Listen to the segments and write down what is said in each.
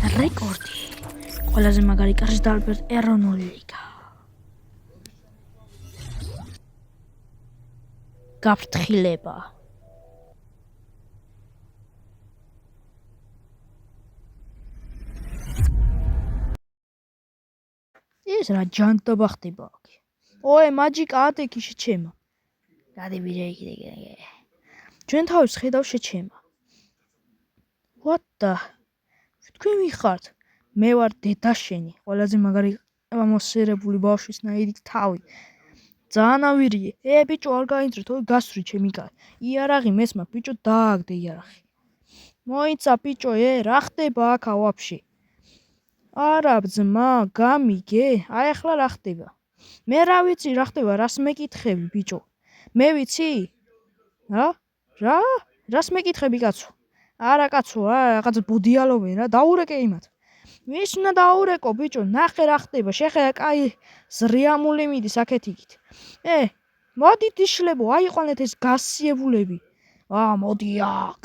რეკორდი. ყველაზე მაგარი კარის და ალბერტ ეროვნული ლიგა. გაფრთხილება. ეს რა ჯანტობა ხდება აქ. ოე მაჯიკა ატეკი შეჩემა. გადიბირე იქ. ჩვენ თავის ხედავ შეჩემა. What the? თქვენ ვიხართ? მე ვარ დედაშენი, ყველაზე მაგარი ამოსერებული ბავშვის ნაირი თავი. ძალიან ავირიე. ბიჭო არ გაინძრეთ, გასვრი ჩემი კაცი. იარაღი მესმა ბიჭო დააგდე იარაღი. მოიცა ბიჭო, რა ხდება აქ ვაფშე? არა ძმა, გამიგე? აი ახლა რა ხდება? მე რა ვიცი რა ხდება, რას მეკითხები ბიჭო? მე ვიცი? რა? რას მეკითხები კაცო? არა კაცო, რაღაც ბუდიალობენ რა, დაურეკე იმათ. ვის უნდა დაურეკო ბიჭო, ნახე რა ხდება, შეხედა კაი ზრიამული მიდის აქეთ-იქით. მოდით იშლებო, აიყვანეთ ეს გასიებულები. მოდი აქ.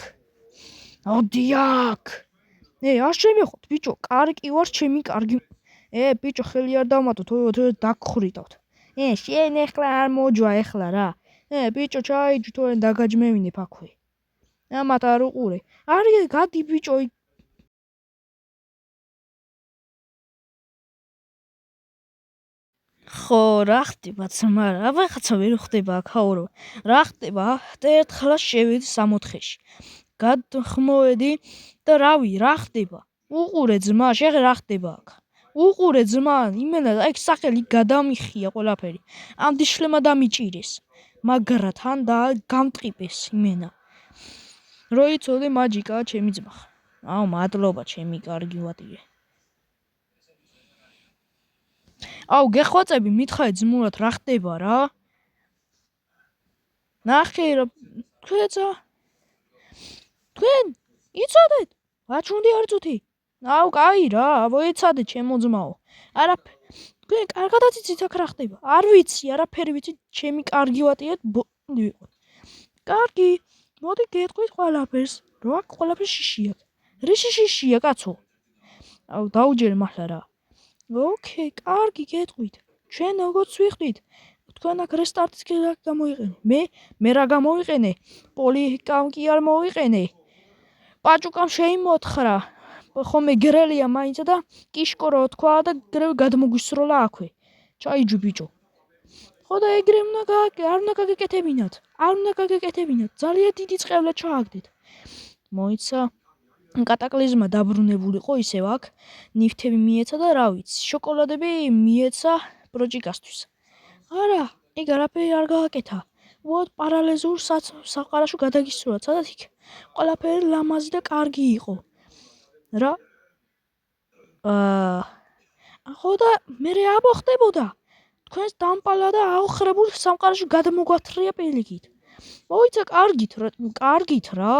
არ შემეხოთ ბიჭო, კარგი ვარ, ჩემი კარგი. ბიჭო, ხელი არ დავმატოთ, დაგხრიტავთ. შენ ეხლა არ მოჯვა ეხლა რა. ბიჭო, ჩაიჯი თორემ დაგაჯმევინებ აქვე. ამათ არ უყურე. არის გადი ბიჭო. ხო, რა ხდება ძმა? აბახაცა ვერ ხდება აქაურო. რა ხდება? ერთხლა შევედი 64-ში. გადხმოვედი და რავი, რა ხდება? უყურე ძმა, შეხე რა ხდება აქ. უყურე ძმა, იმენა ეგ სახელი გადამიხია ყველაფერი. ამ დიშლემა დამიჭირეს. მაგრა თან და გამტყიპეს იმენა. როიცოდე მაჯიკა ჩემი ძმა. მადლობა ჩემი კარგი ვატირე. გეხვაწები მითხარი ძმურად რა ხდება რა? ნახე რა თქვენ იცოდეთ? ვაჩუნდი არ წუთი? კაი რა, მოიცადე ჩემო ძმაო. არა თქვენ კარგადაც იცით აქ რა ხდება? არ ვიცი, არაფერი ვიცი, ჩემი კარგი ვატირეთ ვიყო. კარგი, მოდი გეტყვით ყველაფერს, რა აქ ყველაფერი შიშია. რიში შიშია კაცო? დაუჯერე მართლა რა. ოკეი, კარგი გეტყვით. ჩვენ როგორც ვიხდით, თქვენ აქ რესტარტის რა გამოიყენე? მე რა გამოვიყენე? პოლიკამ კი არ მოვიყენე. პაჭუკამ შეიმოთხრა. ხომე გრელია მაინცა და კიშკო რო თქვა და გრევი გადმოგვისროლა აქვე. ჩაიჯი ბიჭო. ხო და ეგრე არ უნდა გაგეკეთებინათ. ძალიან დიდი წყევლა ჩააგდეთ. მოიცა კატაკლიზმა დაბრუნებულიყო ისევ აქ, ნივთები მიეცა და რა ვიცი, შოკოლადები მიეცა პროჭიკასთვის. არა, ეგ არაფერი არ გააკეთა. პარალეზურ საყარაშო გადაგისურვათ, სადაც იქ ყველაფერი ლამაზი და კარგი იყო. რა? ხო და მე ამოხდებოდა. თქვენს დამპალა და აოხრებულ სამყაროში გადმოგვათრია პილიგით. მოიცა კარგით რა.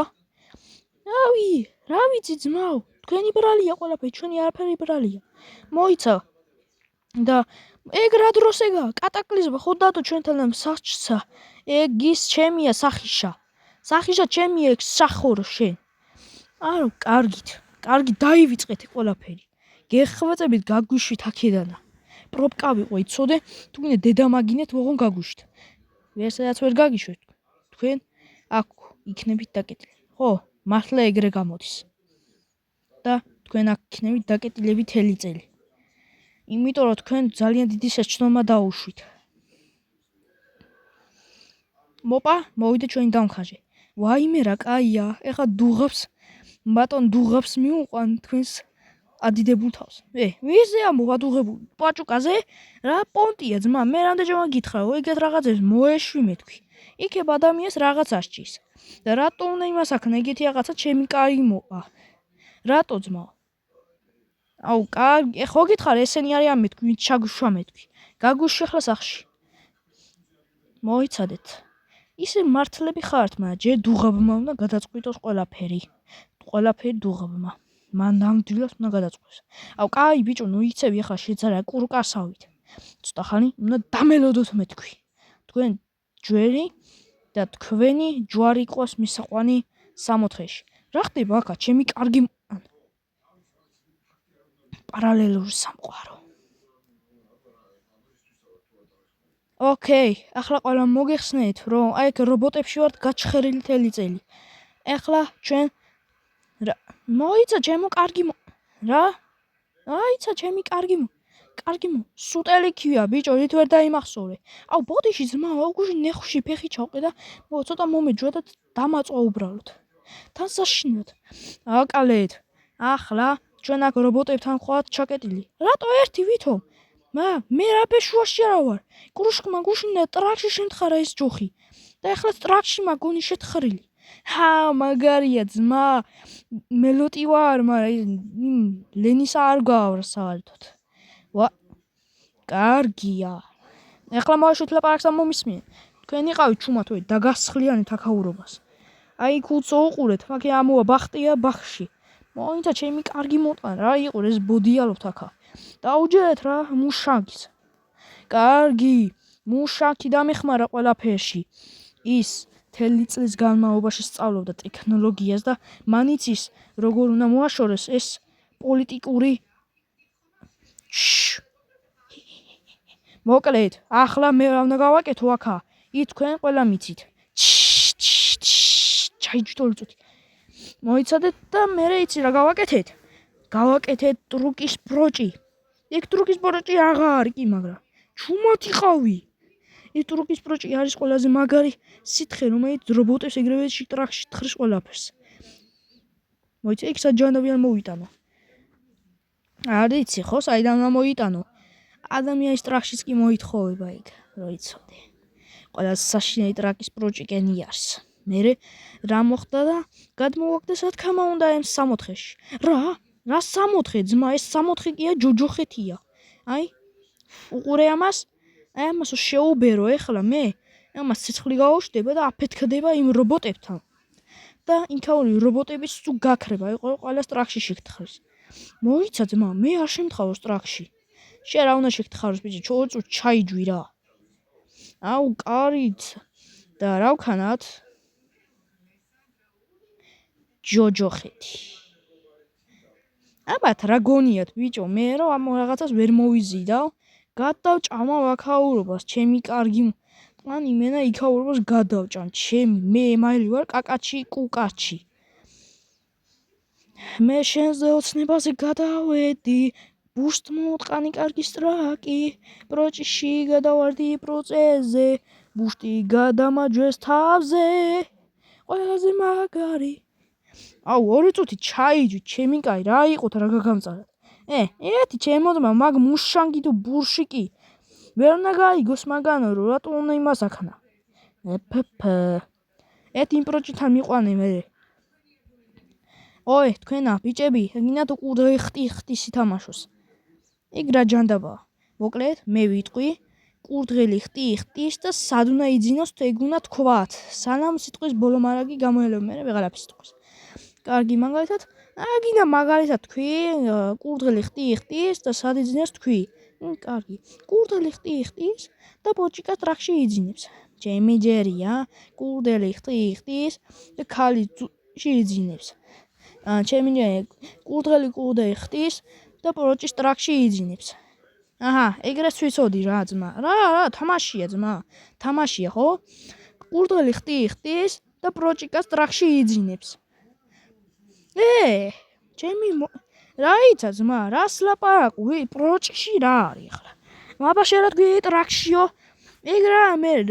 რა ვიცი ძმაო, თქვენი ბრალია ყველაფერი, ჩვენი არაფერი ბრალია. მოიცა და ეგ რა დროს ეგა კატაკლიზმა ხო დადო ჩვენთან საჭსა. ეგ ის ჩემია სახიშა ჩემია ეგ სახორო შენ. არა, კარგი დაივიწყეთ ყველაფერი. გეხვეწებით გაგვიშვით აქედანა. პროპკა ვიყო, იცოდე, თქვენ დედამაგინეთ ვოღონ გაგვიშვით. ვერსაც ვერ გაგიშვეთ. თქვენ აქ იქნებით დაკეტილი. ხო, მართლა ეგრე გამოდის. და თქვენ აქ იქნებით დაკეტილები თელი წელი. იმიტომ რომ თქვენ ძალიან დიდი შეცდომა დაუშვით. მოპა, მოვიდე ჩვენი დამხაჟე. ვაიმე რა კაია, ეხა ბატონ დუღაბს მიუყვან თქვენს ადიდებულ თავს. ვიზე ამოვადუღებული? პაჭუკაზე? რა პონტია ძმა, მე რამდენჯერმე გითხრა, ეგეთ რაღაცებს მოეშვი მეთქვი. იქებ ადამიანს რაღაც ასჭის. და რატო უნდა იმას აქნა ეგეთი რაღაცა ჩემი კარი მოპა? რატო ძმა? კარგი, ხო გითხარ, ესენი არიან მეთქვი, ვინც ჩაგუშვა მეთქვი. გაგუშვი ახლა სახში. მოიცადეთ. ისე მართლები ხართ, მაგრამ ჯერ დუღაბმა უნდა გადაწყვიტოს ყველაფერი. ყველაფერი დუღაბმა. მან ნამდვილად უნდა გადაწყვიტოს. კაი ბიჭო, იცევი ახლა შეძარა კურკასავით. ცოტა ხანი უნდა დამელოდოთ მეთქვი. თქვენ ჯვერი და თქვენი ჯვარი ყავს მისაყვანი 64-ში. რა ხდება აქა, ჩემი კარგი პარალელური სამყარო. ოკეი, ახლა ყველა მოგეხსნით, რომ აი ეგ რობოტებში ვართ გაჩხერილი თელი წელი. ახლა ჩვენ მოიცა ჩემო კარგი რა? აიცა ჩემი კარგი სუტელიქია ბიჭო, რით ვერ დაიმახსოვრე. აუ ბოდიში ძმა, აუგუში ნეხუში ფეხი ჩავყე და ცოტა მომეჯვა და დამაწვა უბრალოდ. თან საშინოდ. აკალეთ. ახლა ჩვენ აქ რობოტებთან ხვალთ ჩაკეტილი. რატო ერთი ვითომ? მე რაფე შუაში არა ვარ. კრუშკმა გუშინდა ტრაქში შემთხარა ეს ჯოხი. და ახლა ტრაქში მაგონი შეთხრილი. მაგარია ძმა. მელოტი ვარ, მაგრამ ლენისა არ გავარ საერთოდ. კარგია. ახლა მოაშვით ლაპარაკს და მომისმინე. თქვენ იყავით ჩუმათოი დაგასხლიანეთ აქაურობას. აი კუცო უყურეთ, მაგე ამოა ბახტია ბახში. მოიცა ჩემი კარგი მოტყან რა იყო ეს ბოდიალობთ აქა. დაუჯერეთ რა მუშაკის. კარგი, მუშაკი დამეხმარა ყველაფერში. ის მთელი წლის განმავლობაში სწავლობდა ტექნოლოგიას და მან იცის როგორ უნდა მოაშორეს ეს პოლიტიკური მოკლედ, ახლა მე რა უნდა გავაკეთო აქა? თქვენ ყველა მიცით. ჩაიჯდოლ წუთი. მოიცადეთ და მე იცი რა გავაკეთეთ? გავაკეთეთ ტრუკის ბროჭი. ეგ ტრუკის ბროჭი აღარ კი, მაგრამ ჩუმად იყავი. ეს ტრუკის ბროჭი არის ყველაზე მაგარი სითხე, რომელიც რობოტებს ეგრევე ტრაქში თხრის ყველაფერს. მოიცა, იქ საჯანდავიან მოიტანო. არ იცი ხო, საიდან მოიტანო? ადამიანის ტრაქშიც კი მოითხოვება იქ, რო იცოდე. ყველაზე საშინელი ტრაკის ბროჭი კენიარს. მერე რა მოხდა და გადმოვაგდა სათქმა უნდა ამ 64-ში. რა 64 ძმა, ეს 64 კია ჯოჯოხეთია. აი, უყურე ამას? აი ამას შეუბერო ეხლა მე. ამას ცეცხლი გაუშვდება და აფეთქდება იმ რობოტებთან. და ინქაური რობოტების თუ გაქრება, იყო ყველა ტრაქში შეგთხრის. მოიცა ძმა, მე არ შემთხაროს ტრაქში. შენ რა უნდა შეგთხაროს ბიჭი, ჩოწუ ჩაიჯვი რა. აუ კარით და რა ვქანათ? ჯოჯოხეთი. აბათ რა გონიათ ბიჭო, მე რომ ამ რაღაცას ვერ მოვიზიდავ, გადავჭამა აქაურობას, ჩემი კარგი მან იმენა იქაურობას გადავჭამ, მე ემაილი ვარ კაკაჩი კუკაჩი. მე შენზე ოცნებაზე გადავედი, ბუშტ მოტყანი კარგი სტრაკი, ბროჭში გადავარდი პროცესზე, ბუშტი გადამაჯვეს თავზე, ყველაზე მაგარი. აუ 2 წუთი ჩაიჯვი, ჩემი კაი, რა იყოთ რა გაგამწარეთ. ერთი ჩემოდმა მაგ მუშანგი თუ ბურშიკი. ვერ უნდა გაიგოს მაგანო, რომ რატო უნდა იმას აქნა. ერთი იმ პროჭიდან მიყვანე მე. თქვენა ბიჭები, გინდათ უყურე ხტის ითამაშოს. ეგ რა ჯანდაბაა. მოკლედ, მე ვიტყვი, კურდღელი ხტის და სად უნდა იძინოს ეგ უნდა თქვათ. სანამ სიტყვის ბოლო მარაგი გამოელევ მე ვეღარაფერს სიტყვის. კარგი, მაგალითად, გინდა მაგალითად თქვი, კურდღელი ხტის და სად იძინოს თქვი. კარგი. კურდღელი ხტის და ბოჭიკას ტრაქში იძინებს. ჩემი ჯერია, კურდღელი ხტის და ქალი იძინებს. ჩემი ჯერია, კურდღელი ხტის და ბოჭის ტრაქში იძინებს. ეგრეს ვიცოდი რა ძმა. რა, თამაშია ძმა. თამაშია ხო? კურდღელი ხტის და ბროჭიკას ტრაქში იძინებს. ჩემი რაიცა ძმა, რას ლაპარაკობ? ბროჭში რა არის ახლა? მაბაშე რა თქვი ტრაქშიო? ეგ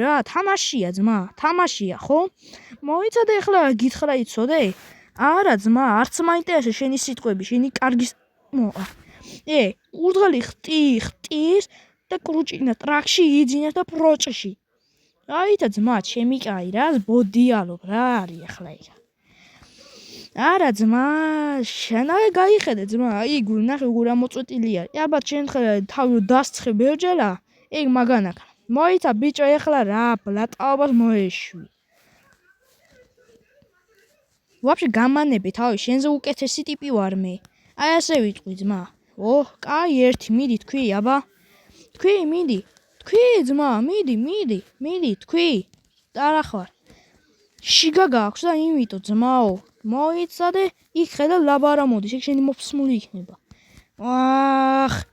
რა თამაშია ძმა, თამაშია ხო? მოიცადე ახლა გითხრა იცოდე? არა ძმა, არც მაინტერესებს შენი სიტყვები, შენი კარგი მოყვა. კურდღელი ხტის და კრუჭინა ტრაქში იძინებს და ბროჭში. რაიცა ძმა, ჩემი კაი, რას ბოდიალობ, რა არის ახლა ეგ? არა ძმა, შენავე გაიხედე ძმა, აი ნახე როგორ ამოწვეტილია. ალბათ შენ თავი დასცხე ბერჯელა, ეგ მაგანაკა. მოიცა ბიჭო, ეხლა რა ბლატაობას მოეშვი. ვაფშე გამანები თავი, შენზე უკეთესი ტიპი ვარ მე. აი ასე ვიტყვი ძმა. კაი, ერთი მიდი თქვი, აბა. თქვი, მიდი. თქვი ძმა, მიდი, თქვი. დარახვარ. შიგა გაქვს და იმიტომ ძმაო. მოიცადე, იქ ხედა ლაბარა მოდის, ეგ შენი მოფსმული იქნება. აх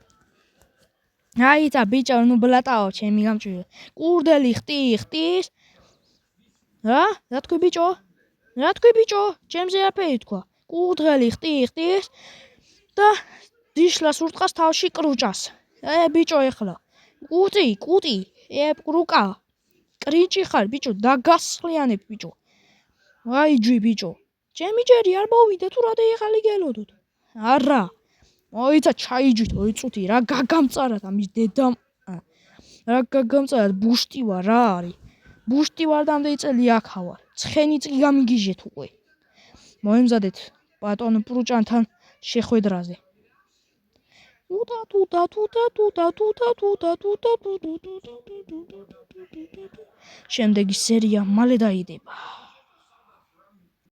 აიცა ბიჭო ნუ ბლატაო ჩემი გამჭვირვალე კურდელი ხტის რა თქვი ბიჭო ჩემზე აფერი თქვა კურდღელი ხტის და დიშლას ურტყას თავში კრუჭას ბიჭო ეხლა კუტი კრუკა კრიჭი ხარ ბიჭო დაგასხლიანებ ბიჭო აი ჯი ბიჭო ჩემი ჯერი არ მოვიდა თუ რა დაიღალი გელოდოთ არა მოიცა ჩაიჯვით 2 წუთი რა გაგამწარად ამის დედამ რა გაგამწარად ბუშტი ვარ რა არის ბუშტი ვარ და ამდენი წელი აქ ვარ ცხენი წი გამიგიჟეთ უკვე მოემზადეთ ბატონ პრუჭანთან შეხვედრაზე შემდეგი სერია მალე დაიდება